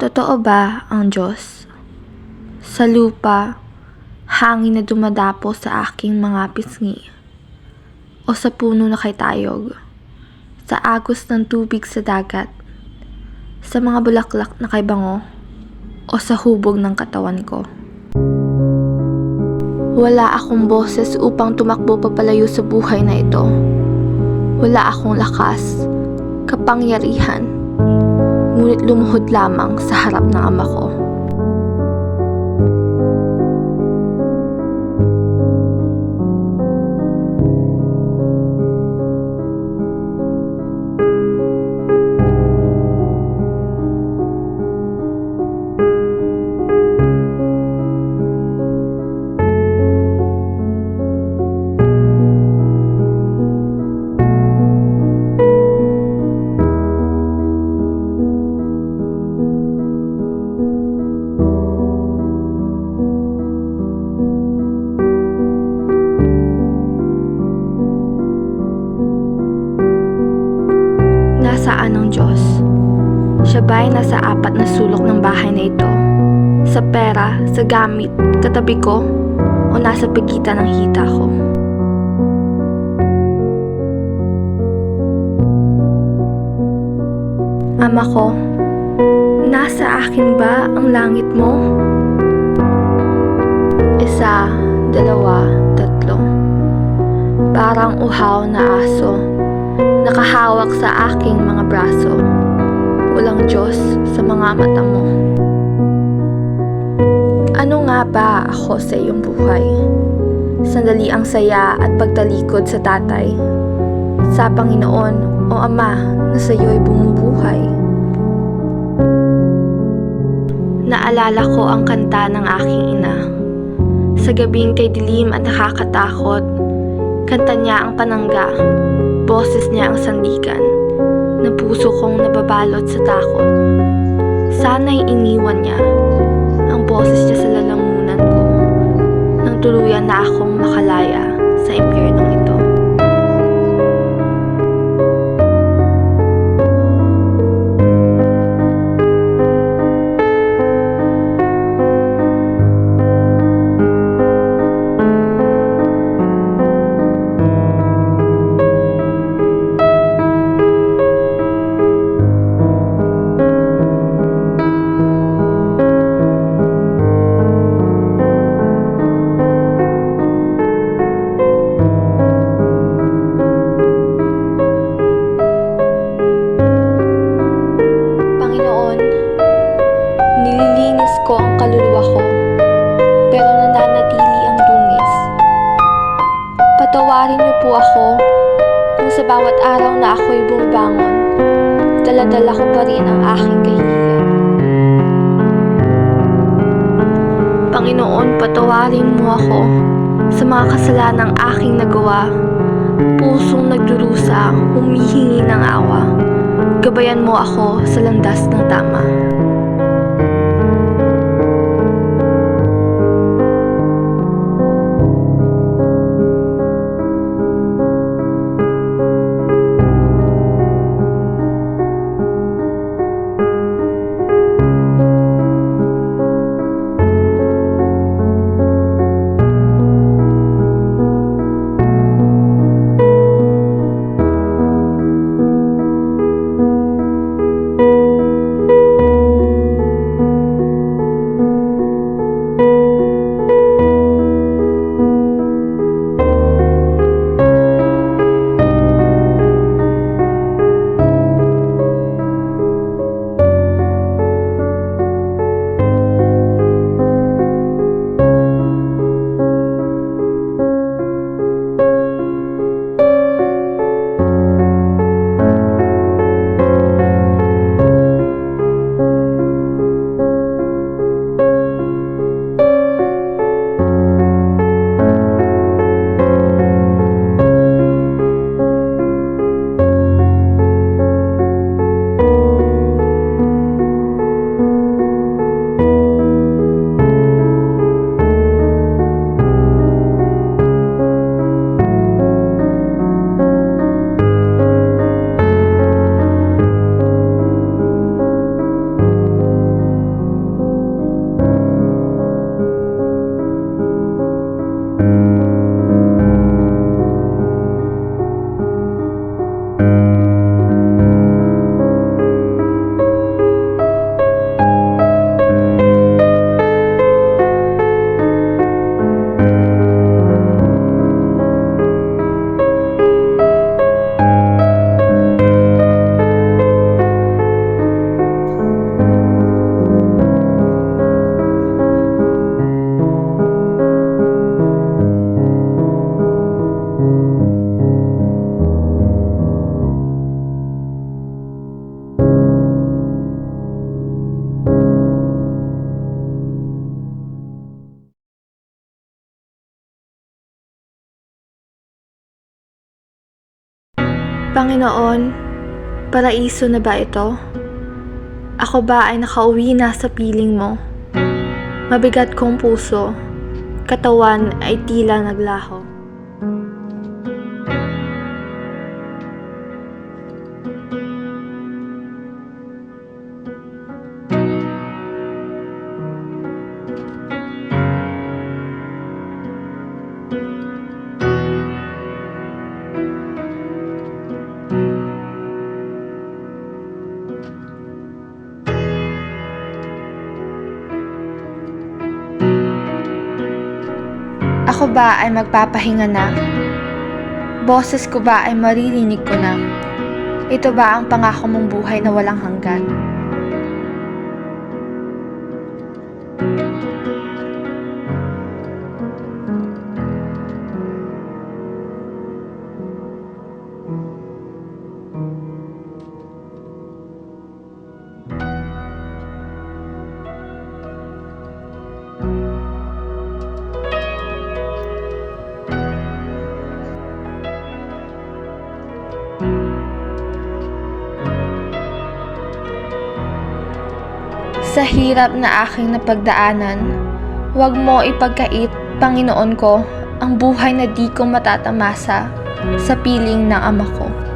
Totoo ba ang Diyos? Sa lupa, hangin na dumadapo sa aking mga pisngi, o sa puno na kay tayog, sa agos ng tubig sa dagat, sa mga bulaklak na kay bango, o sa hubog ng katawan ko. Wala akong boses upang tumakbo papalayo sa buhay na ito. Wala akong lakas, kapangyarihan, ngunit lumuhod lamang sa harap ng Ama ko. Nasaan ang Diyos? Siya ba'y nasa apat na sulok ng bahay na ito? Sa pera, sa gamit, katabi ko, o nasa pagitan ng hita ko? Ama ko, nasa akin ba ang langit mo? 1, 2, 3. Parang uhaw na aso, nakahawak sa aking mga braso. Walang Diyos sa mga mata mo. Ano nga ba ako sa iyong buhay? Sandali ang saya at pagtalikod sa tatay, sa Panginoon o Ama na sa iyo'y bumubuhay. Naalala ko ang kanta ng aking ina. Sa gabing kay dilim at nakakatakot, kanta niya ang panangga, boses niya ang sandigan, na puso kong nababalot sa takot. Sana'y iniwan niya ang boses niya sa lalamunan ko, nang tuluyan na akong makalaya sa impyernong ito. Nililinis ko ang kaluluwa ko, pero nananatili ang dungis. Patawarin niyo po ako kung sa bawat araw na ako'y bumabangon, dala-dala ko pa rin ang aking kahihiyan. Panginoon, patawarin mo ako sa mga kasalanang aking nagawa, pusong nagdurusa, humihingi ng awa. Gabayan mo ako sa landas ng tama. Panginoon, paraiso na ba ito? Ako ba ay nakauwi na sa piling mo? Mabigat kong puso, katawan ay tila naglaho. Ako ba ay magpapahinga na? Boses ko ba ay maririnig ko na? Ito ba ang pangako mong buhay na walang hanggan? Sa hirap na aking napagdaanan, huwag mo ipagkait, Panginoon ko, ang buhay na di ko matatamasa sa piling ng Ama ko.